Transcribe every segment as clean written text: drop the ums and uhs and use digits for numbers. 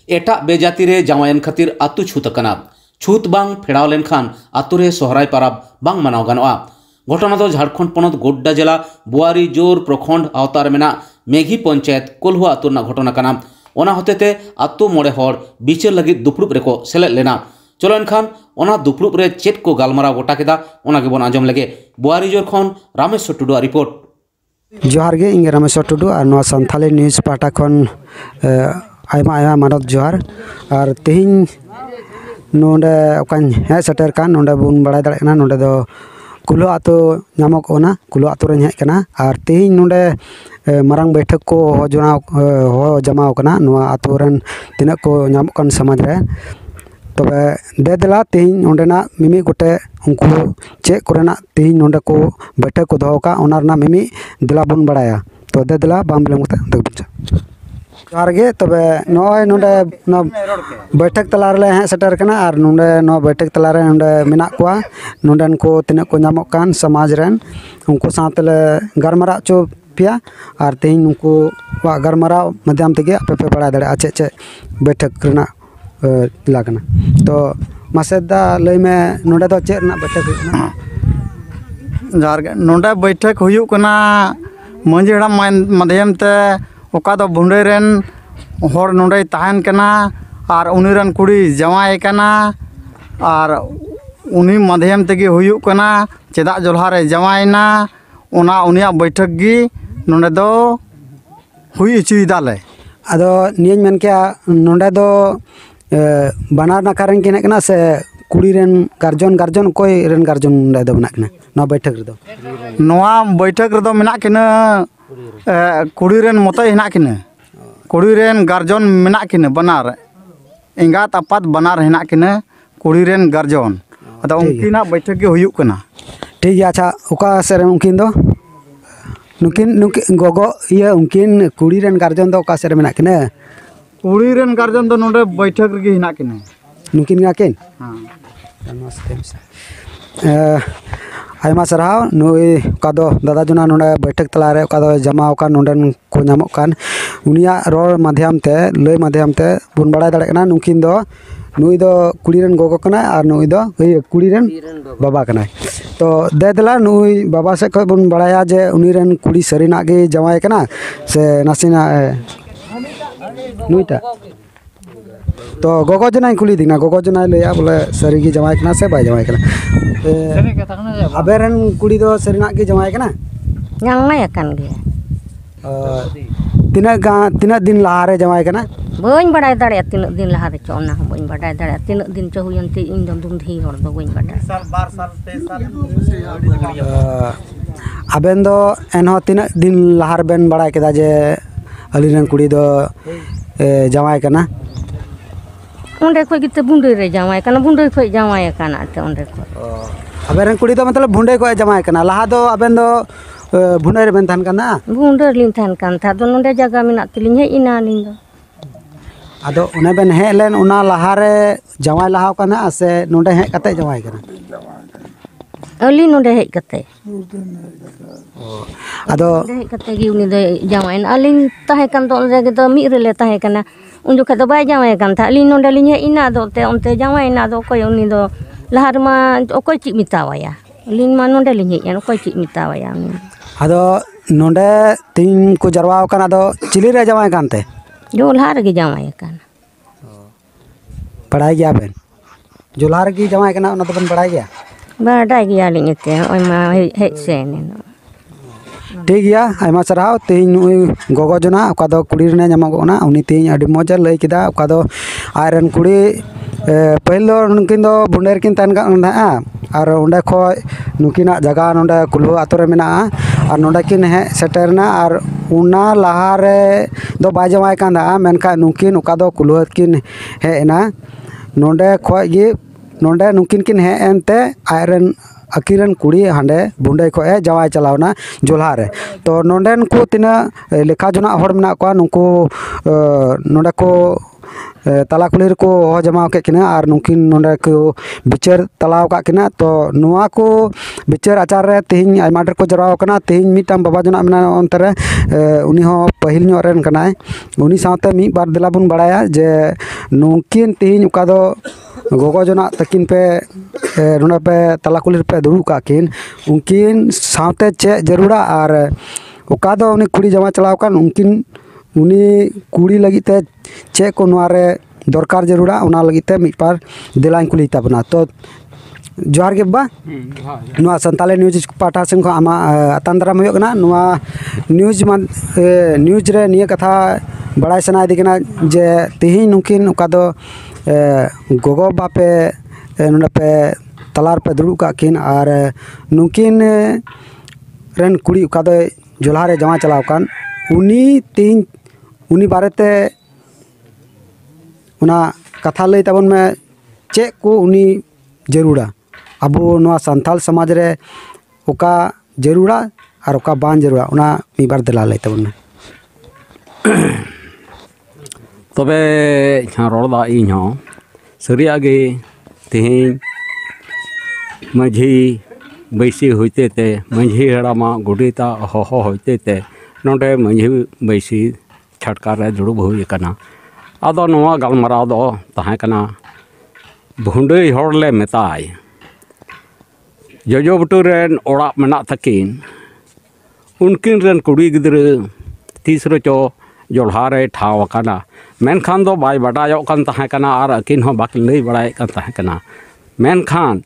एटा बेजाति रे जावायन खातिर आतु छूत कना छूत बांग फेड़ाव लेनखान आतु रे सोहराय पाराब बांग मनाव गनोआ। घटना दो झारखंड पनत गोड्डा जिला बुआरी जोर प्रखंड आवतार मेना मेघी पंचायत कोल्हुआ आतु ना घटना कना। ओना होतेते आतु मोड़े हर बिचार लगी दुपड़ुब रेको सेलेद लेना। चलो एनखान ओना दुपड़ुब रे चेट को गालमाराव गोटा केदा ओना गेबोन आंजम लगे। बुआरी जोर खन रामेश्वर टुडुआ रिपोर्ट। जोहार गे इंगे रामेश्वर टुडु और नवा सान्थाली न्यूज़ पाटा खन आयमा आयमा मानत जोहार और तेहिं नोंडे ओकान हे सेटर कान नोंडे बुन बड़ाय दाड़े कना नोंडे दो कुलो आतो नामक ओना कुलो आतो रे हे कना और तेहिं नोंडे मारांग बैठक को हो जमाव कना नवा आतो रेन तिना को नामक कान समाज रे तबे देदला तेहिं ओंडेना मिमी गोटे उनको चे कोरेना तेहिं नोंडे को बैठक को दोहो का ओना रना मिमी दिला बुन बड़ाया तो देदला बाम बिलम कते दगबुचा जोहार गे तबे नय नोंडे बैठक तला रे हे सेटर कना और नोंडे नो बैठक तला रे नोंडे मेना कोआ नोंडेन को तिना को नामक कान समाज रेन उनको साथले गरमरा चो पिया और तेहिं उनको वा गरमरा माध्यम तेगे आपे बड़ा दड़े आचे चे बैठक रेना लागना तो मासेदा लई में नोंडे दो चे रेना बैठक हुना जोहार गे नोंडे बैठक हुयु कना मंझी हड़ाम माध्यम ते ओका दो भुंडे रेन हर नोंडे ताहन कना और उनी रेन कुड़ी जवाय कना और उनी माध्यम तेगे हुयु कना चेदा जोल्हा रे जवायना ओना उनिया बैठक गी नोंडे दो हुई चुईदाले आदो नियन मेन के नोंडे दो बनार नाकारेन किने कना से कुड़ी रेन गार्जन कोई रेन गार्जन नोंडे दो बना कना नवा बैठक रे दो नवा बैठक रे दो मेना किना कुड़ी रेन मतय हेना किना कुड़ी रेन गार्जन मेना किना बनार एंगात आपात बनार हेना किना कुड़ी रेन गार्जन अदा उनकिना बैठक गे हुयु कना ठीक है। अच्छा ओका सेरे उनकिन दो नुकिन गोगो ये उनकिन कुड़ी रेन गार्जन दो ओका सेरे मेना किना कुड़ी रेन गार्जन दो नोंडे बैठक रे हेना किना नुकिन गाकिन हां आयमा सराव नुई कादो दादा जुना नोंडे बैठक तला रे कादो जमा ओका नोंडेन को नामक कान उनिया रोड माध्यम ते लय माध्यम ते बुन बड़ा दाड़े कना नुकिन दो नुई दो कुड़ी रेन गोगो कना और नुई दो कुड़ी रेन बाबा कना तो देदला नुई बाबा से को बुन बड़ाया जे उनी रेन कुड़ी सरीना गे जमाय कना से नासिना नुईटा तो गोगो जना कुली दिना गोगो जना लया बोले सरी गी जमाय कना से बाय जमाय कना अबेरन कुड़ी दो सरीना गे जमाय कना yang mai akan ge तिना दिन लहारे जमाय कना bañ badai dare tinak din laha re chona bañ badai dare tinak din cho huyan ti ing dom dum dhi hor do bañ badai साल 12 साल 3 साल अबेन दो एनहो तिना दिन लहार बेन बड़ा केदा जे अलीरन कुड़ी दो जमाय कना onde khoi gite bundai re jamai kana bundai khoi jamai kana te onde khoi अबेरन कुड़ी दो मतलब भुंडे को जमाय कना लहा दो अबेन दो भुंडे रे बेन थान कना bundai lin than kan tha do nonde jaga menak tilin he ina ling do आदो उन्हें बेन हे लेन उना लहारे जमाय लहाव कना से नोंडे हे कते जमाय कना ali nonde he kate आदो he kate gi uni do jamai alin tahe kan do onde ge do mi rele tahe kana unju kha do bai jamai kan tha alin nonde lin he ina do te onte jamai ina do koy uni do lahar ma okoi chi mitawaya lin ma nonde lin he okoi chi mitawaya आदो नोंडे तीन को जरवाव कना दो chilli रे जमाय कानते जो lahar ge jamai kana पढ़ाई गया बेन जो लहार की जमाय कना उना तो बन पढ़ाई गया badai ge alin ete oi ma he se ne ठीक गया आयमा सराव तेहिं नुई गोगो जना ओका दो कुड़ी रे नामगोना उनी तेहिं अडी मजा लई केदा ओका दो आयरन कुड़ी पहिल दो नुकिन दो बुंडेर किन तन का और ओंडे खय नुकिना जगह नोंडे कुल्हू आतो रे मेना और नोंडे किन हे सेटरना और उना लहा रे दो बाय जमाय कांदा मेनका नुकिन ओका दो कुल्हू किन हे एना नोंडे खय गी नोंडे नुकिन किन हे एनते आयरन अकीरन कुड़ी हांडे बुंडे को जवाय चलावना जोल्हा रे तो नोंडेन को तिना लेखा जना हर मेना को नुको नोंडे को तला कुली रको हो जमा के किना और नुकिन नोंडे को बिचार तलाव का किना तो नुआ को बिचार आचार रे तेहिं आयमा ढेर को जराव कना तेहिं मिटाम बाबा जना मेना अंतरे उनी हो पहिल ᱧᱚᱜ ᱨᱮᱱ ᱠᱟᱱᱟᱭ उनी साथे मी बार दिला बुन बड़ाया जे नुकिन तेहिं उका दो गोगो जना तकिन पे नोंडे पे तला कुली पे दुड़ू का किन उनकिन साथे चे जरूरा और उका दो उनी कुड़ी जमा चलाव कान उनकिन उनी कुड़ी लगी ते चे को नोरे दरकार जरूरा उना लगी ते मी पार दिलाइन कुली ताबना तो जोहार गे बा नुआ संताले न्यूज पाटा सेन को आमा तंद्रा मयो कना नुआ न्यूज रे निया कथा बड़ाई सना इदी कना जे तेहिं नुकिन उका दो गोगो बापे नोंडे पे तलार पे दुड़ू का किन और नुकिन रेन कुड़ी उका दो जोल्हारे जमा चलाव कान उनी तेहिं उनी बारेते उना कथा लई ताबन में चे को उनी जरूरा अबो नोआ संथाल समाज रे ओका जरूरा और ओका बान जरूरा उना मी बार दिला लई ताबन में तबे रोड़ा इन सारिया गे तेहिं माझी बैसी होते ते माझी हड़ामा गुड़ीता होहो होते ते नोडे माझी बैसी छटकार रे दुड़ुब हुई कना आदो नोआ गलमराव दो ताहे कना भुंडई हड़ले मेताय जोजो बुटू रेन ओड़ा मेना तकिन उनकिन रेन कुड़ी गिद्रे तीसरो चो जोल्हारे ठाव कना मेनखान दो बाय बडायो कन ताहे कना और अकिन हो बाकी लई बड़ाय कन ताहे कना मेनखान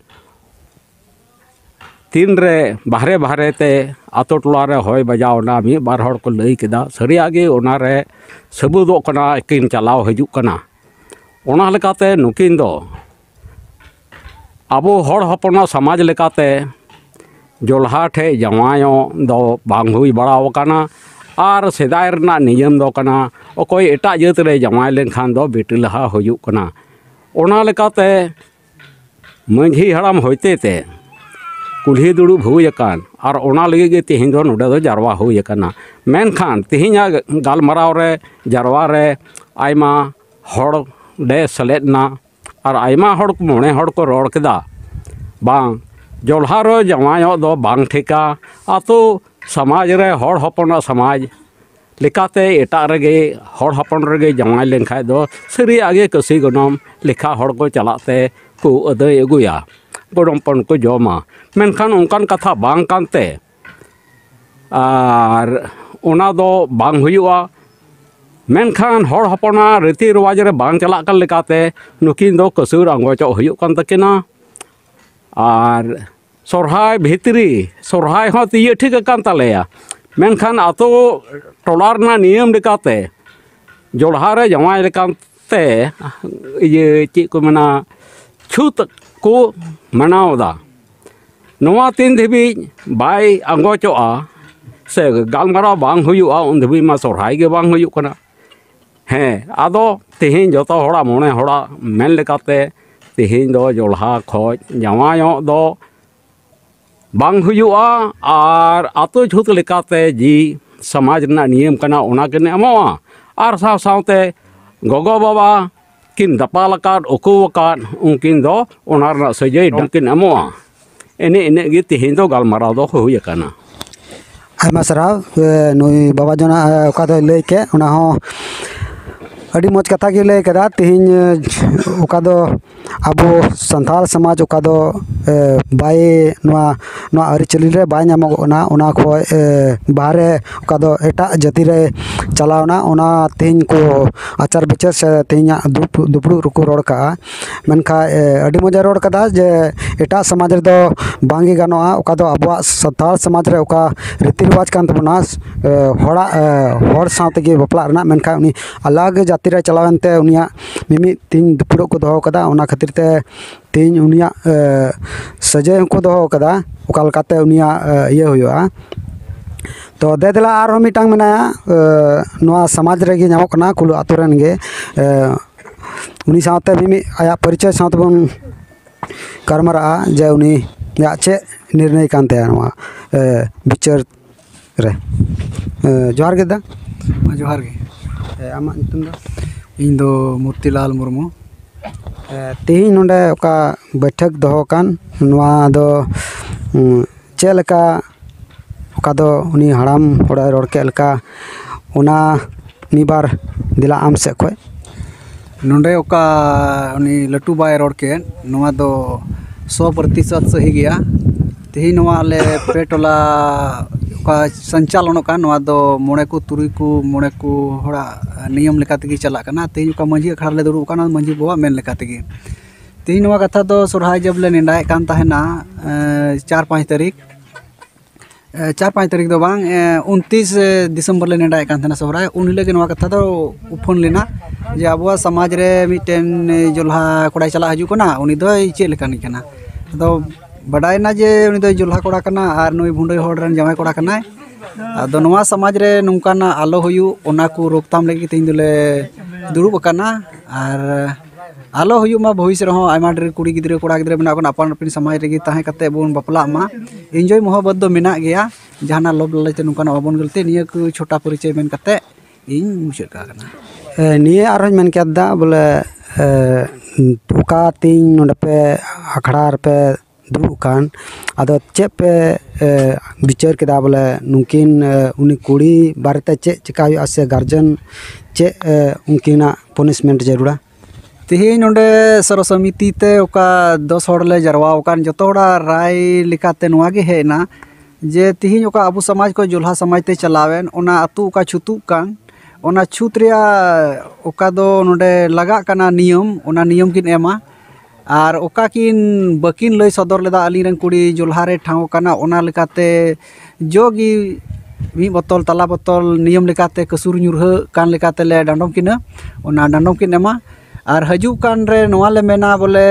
तीन रे बाहरे बाहरे ते आतो टोला रे होय बजावना मी बार हड़ को लई केदा सरिया गे ओना रे सबुदो कना किन चलाव हजू कना ओना लेकाते नुकिन दो आबो हड़ हपना समाज लेकाते जोल्हा ठे जवायो दो बांग हुई बड़ाव कना और सेदाय रना नियम दो कना ओकोय एटा जात रे जवाय लेनखान दो बेटी लहा हजू कना ओना लेकाते माझी हड़ाम होते ते कुल्ही दुड़ुब हुई अकान और ओना लगे गे तेहिं दो नोडे दो जारवा हुई अकाना मेनखान तेहिंया गालमराव रे जारवा रे आयमा हड़ ले सलेदना और आयमा हड़ को मोने हड़ को रोड़ केदा बांग जोल्हा रो जवायो दो बांग ठेका आतो समाज रे हड़ हपना समाज लेकाते एटा रेगे हड़ हपन रेगे जवाय लेनखाय दो सरी आगे कसी गनम लेखा हड़ को चलाते को अदय अगुया गोडमपन को जमा मेनखान उनकान कथा बांग कानते और ओना दो बांग हुआ मेनखान हड़ हपना रीति रिवाज रे बांग चला कन लेकाते नुकिन दो कसूर अंगोचो हुयुक कान तकिना और सोरहाय भितरी सोरहाय हो तिये ठीक कान तालेया मेनखान आतो टोलार ना नियम लेकाते जोल्हा रे जवाय लेकाते ये ची को मना छूत को मनावदा नोआ तीन धबी बाय अंगोचोआ से गालमराव बांग हुयुआ उन धबी मा सोरहाय गे बांग हुयुक कना हें आदो तेहिं जतो होड़ा मोने होड़ा मेन लेकाते तेहिं दो जोल्हा खोज जवायो दो बांग हुयुआ और आतो छूत लेकाते जी समाज ना नियम कना ओना किन एमोआ और साव सावते गोगो बाबा किन दपालकाद उकुवकाद उनकिन दो ओनार ना सजय डकिन एमोआ एने एने गे तेहिं दो गालमराव दो हुई अकाना आयमा सराव नुई बाबा जना ओका दो लई के ओना हो अड़ी मज कथा गे लई कदा तेहिं ओका दो आबो संथाल समाज ओका दो बाय नोआ नोआ अरिचली रे बाय नामोगना ओना को बाहरे ओका दो एटा जाति रे चलावना ओना तेहिं को आचार विचार से तेहिं दुपड़ू रुको रोड का मेनखा अड़ी मजा रोड कदा जे एटा समाज रे दो बांगी गानोआ ओका दो आबो संथाल समाज रे ओका रीति रिवाज कान तबना होड़ा होड़ साथ के बपला रना मेनखा उनी अलग जाति रे चलावनते उनिया मिमी तीन दुपड़ू को दो कदा ओना खातिर ते तीन उनिया सजे को दो कदा ओका लकाते उनिया ये हुआ तो दे दिला और मिटांग मेनाया नोआ समाज रेगे नामो कना कुलु आतु रेन गे उनी साथे मिमी आया परिचय साथ बन करमरा जे उनी या चे निर्णय कानते नोआ बिचार रे जोहार गे दा जोहार गे आमा नितुम दा इन दो मूर्तिलाल मुर्मू तेही नोंडे ओका बैठक दोहो कान नोआ दो चेल का ओका दो उनी हड़ाम होड़ा रोड के लका ओना निबार दिला आम से कोई नोंडे ओका उनी लटू बाय रोड के नोआ दो 100% सही गया तेही नोआ ले पेटोला ओका संचालन का नोआ दो मोड़े को तुरी को मोड़े को होड़ा नियम लेका तगी चला कना तेही ओका मंझी अखाड़ा ले दुड़ुब काना मंझी बाबा मेन लेका तगी तेही नोआ कथा दो सोरहाय जब ले नेंडाए कान ताहेना 4-5 तारीख 4-5 तारीख दो बांग 29 दिसंबर ले नेंडाए कान थाना सोहराय उन हिले के नोआ कथा दो उफोन लेना जे आबुआ समाज रे मिटेन जोल्हा कोड़ा चला हजू कना उनी दो चे लेकानी कना तो बड़ाई ना जे उनी दो जोल्हा कोड़ा कना आर नुई भुंडई होड़ रन जमाई कोड़ा कना आदो नोआ समाज रे नोंकाना आलो हुयु ओना को रोकथाम लगी तेन दुले दुड़ुब कना आर आलो हुयु मा भविष्य रहो आयमा ढेर कुड़ी गिद्रे कोड़ा गिद्रे मेना कोन अपन अपन समाज रेगी ताहे कते बोन बपला मा एंजॉय मोहब्बत दो मेना गया जहाना लोभ लालच ते नोंकाना बाबन गलते निया को छोटा परिचय मेन कते इन मुचाद का कना निये आरोज मेन केदा बोले ओका तीन नोंडे पे अखड़ा पे दुड़ुब कान आदो चे पे विचार केदा बोले नुकिन उनी कुड़ी बारेते चे चिका हुआ से गार्जन चे उनकिना पनिशमेंट जरूरा तेही नोंडे सरो समिति ते ओका 10 होड़ ले जरवा ओकान जतो होड़ा राय लिकाते नोआ गे हेना जे तेही ओका अबु समाज को जोल्हा समाज ते चलावेन ओना अतु ओका छुतु कान ओना छूत रिया ओका दो नोंडे लगा कना नियम ओना नियम किन एमा आर ओका किन बकिन लय सदर लेदा अली रन कुड़ी जोल्हा रे ठाव कना ओना लेकाते जोगी मी बोतल तला बोतल नियम लेकाते कसूर ᱧᱩᱨᱦᱟᱹ कान लेकाते ले डांडम किना ओना डांडम किन एमा आर हजू कान रे नोआ ले मेना बोले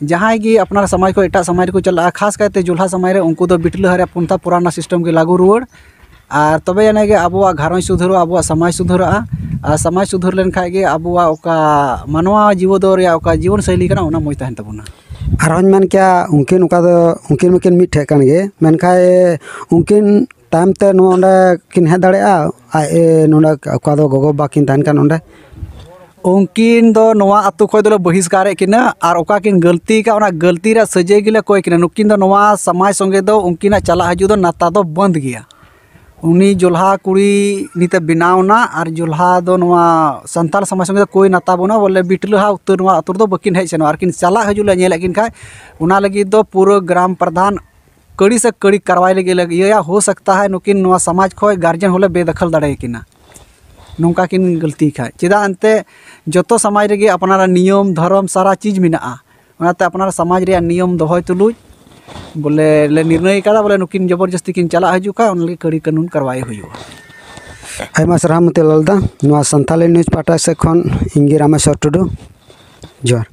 जहां गी अपना समाज को एटा समाज को चला खास कहते जोल्हा समाज रे उनको दो बिटल हरे पुनता पुराना सिस्टम के लागू रुवड़ आर तबे यानी के आबुआ घारों सुधरो आबुआ समाज सुधरा आ समाज सुधर लेन खागे आबुआ ओका मानवा जीव दो रे ओका जीवन शैली कना ओना मोय तहन तबुना आरोज मेन क्या उनकिन ओका दो उनकिन मकिन मिट ठे कान गे मेन खाए उनकिन टाइम ते नोंडे किन हे दाड़ेआ आ नोंडे ओका दो गोगो बाकिन तहन कान नोंडे उनकिन दो नोआ अतु खय दो बहिष्कार किना आर ओका किन गलती का ओना गलती रे सजे गिले कोय किना नुकिन दो नोआ समाज संगे दो उनकिना चला हजू दो नाता दो बंद गया उनी जोल्हा कुड़ी नीते बनावना और जोल्हा दो नोआ संताल समाज संगे कोई नाता बना बोले बिटलहा उत्तर नोआ अतुर दो बकिन हेज सेनो आरकिन चला हजूले नेल किन खाय उना लगी दो पूरा ग्राम प्रधान कड़ी से कड़ी कार्रवाई लगी या हो सकता है नुकिन नोआ समाज खय गार्जियन होले बेदखल दाड़े किना नौका किन गलती खाय चेदा अंते जतो समाज रे अपनारा नियम धर्म सारा चीज मिना ओनाते अपनारा समाज रे नियम दोहय तुलुज बोले ले निर्णय करा बोले नुकिन जबरदस्ती किन चला हजू का उनले कड़ी कानून कार्रवाई हुआ आयमा सरहामते ललदा नोआ संथाली न्यूज पाटा से खन इंगी रामेश्वर टुडू जोहार।